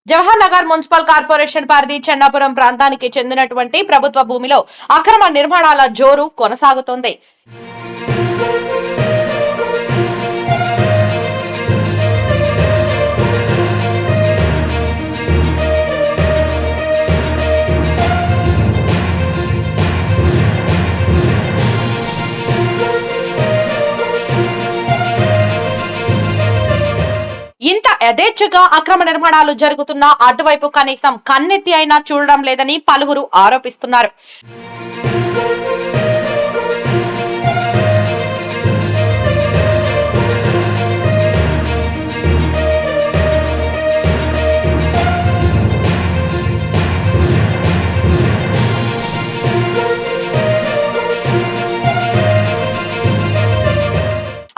Jawahar Nagar municipal corporation పరిధి చెన్నాపురం ప్రాంతానికి చెందినటువంటి ప్రభుత్వ భూమిలో అక్రమ నిర్మాణాల జోరు కొనసాగుతోంది. ఇంత యథేచ్ఛగా అక్రమ నిర్మాణాలు జరుగుతున్నా అటువైపు కనీసం కన్నెత్తి అయినా చూడడం లేదని పలువురు ఆరోపిస్తున్నారు.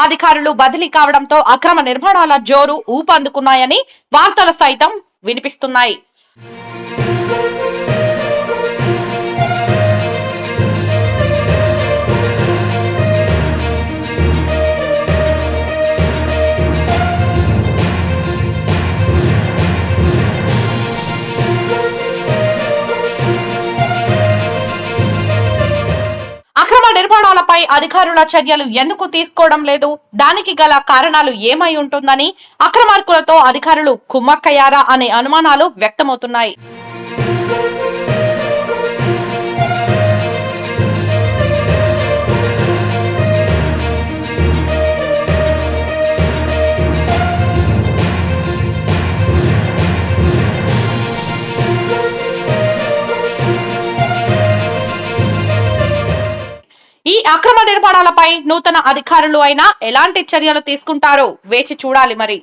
అధికారులు బదిలీ కావడంతో అక్రమ నిర్మాణాల జోరు ఊపందుకున్నాయని వార్తలు సైతం వినిపిస్తున్నాయి. నిర్మాణాలపై అధికారుల చర్యలు ఎందుకు తీసుకోవడం లేదు, దానికి గల కారణాలు ఏమై ఉంటుందని అక్రమార్కులతో అధికారులు కుమ్మక్కయ్యారా అనే అనుమానాలు వ్యక్తమవుతున్నాయి. ఈ అక్రమ నిర్మాణాలపై నూతన అధికారులు అయినా ఎలాంటి చర్యలు తీసుకుంటారో వేచి చూడాలి మరి.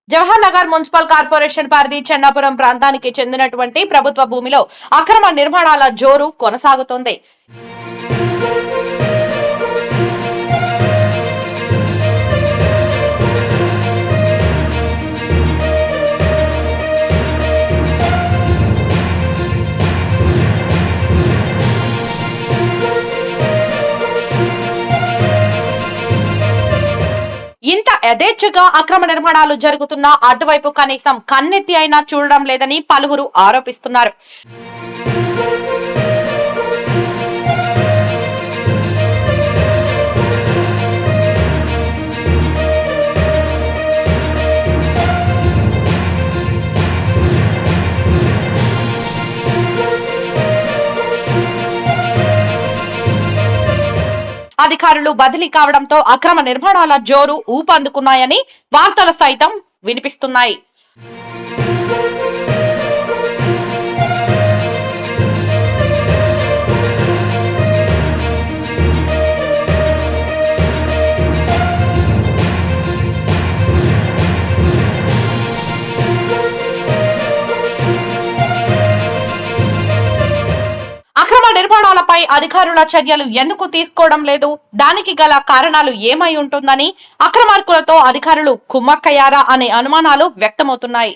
జవహర్ నగర్ మున్సిపల్ కార్పొరేషన్ పరిధి చెన్నాపురం ప్రాంతానికి చెందినటువంటి ప్రభుత్వ భూమిలో అక్రమ నిర్మాణాల జోరు కొనసాగుతోంది. ఇంత యథేచ్ఛగా అక్రమ నిర్మాణాలు జరుగుతున్నా అటువైపు కనీసం కన్నెత్తి అయినా చూడడం లేదని పలువురు ఆరోపిస్తున్నారు. అధికారులు బదిలీ కావడంతో అక్రమ నిర్మాణాల జోరు ఊపందుకున్నాయని వార్తలు సైతం వినిపిస్తున్నాయి. నిర్మాణాలపై అధికారుల చర్యలు ఎందుకు తీసుకోవడం లేదు, దానికి గల కారణాలు ఏమై ఉంటుందని అక్రమార్కులతో అధికారులు కుమ్మక్కయ్యారా అనే అనుమానాలు వ్యక్తమవుతున్నాయి.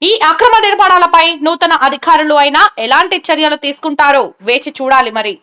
ఈ అక్రమ నిర్మాణాలపై నూతన అధికారులు అయినా ఎలాంటి చర్యలు తీసుకుంటారో వేచి చూడాలి మరి.